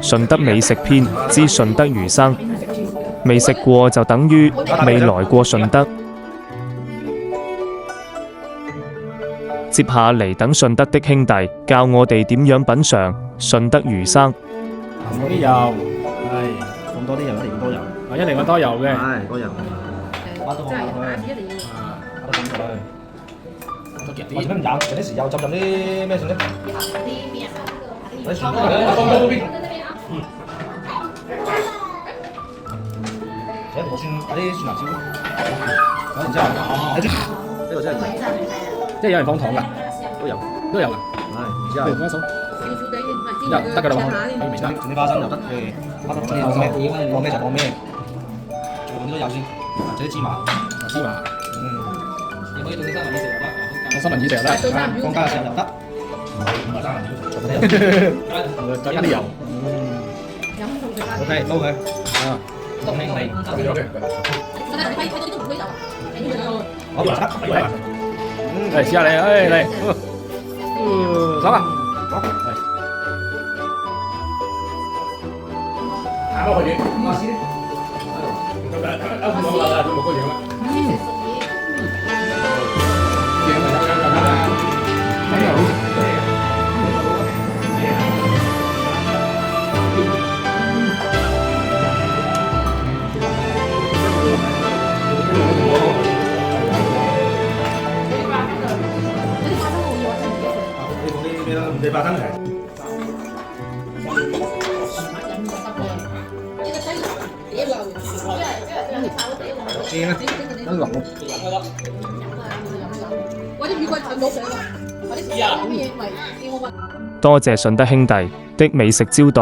順德美食篇之順德魚生，未食過就等於未來過順德。接下嚟等順德的兄弟教我哋點樣品嚐順德魚生。嗰啲油，放多啲油，一定要多油。一定要多油嘅。係多油。即係一定要。打到咁落去。我做咩唔飲？有啲時又浸啲咩先啫？啲蒜頭。而家我蒜嗰啲蒜辣椒。然之後，呢個真係即係有人放糖㗎，都有。都有㗎。然之後。一數。得㗎啦，整啲花生又得，花生放咩就放咩，做啲油先，或者芝麻。芝麻。你可以做啲三文魚食又得，放三文魚食又得，放加石又得。再加啲油。OK， 撈佢。篤起佢。好，得。嚟試下你，嚟，走啊！你花生嚟。多謝順德兄弟的美食招待。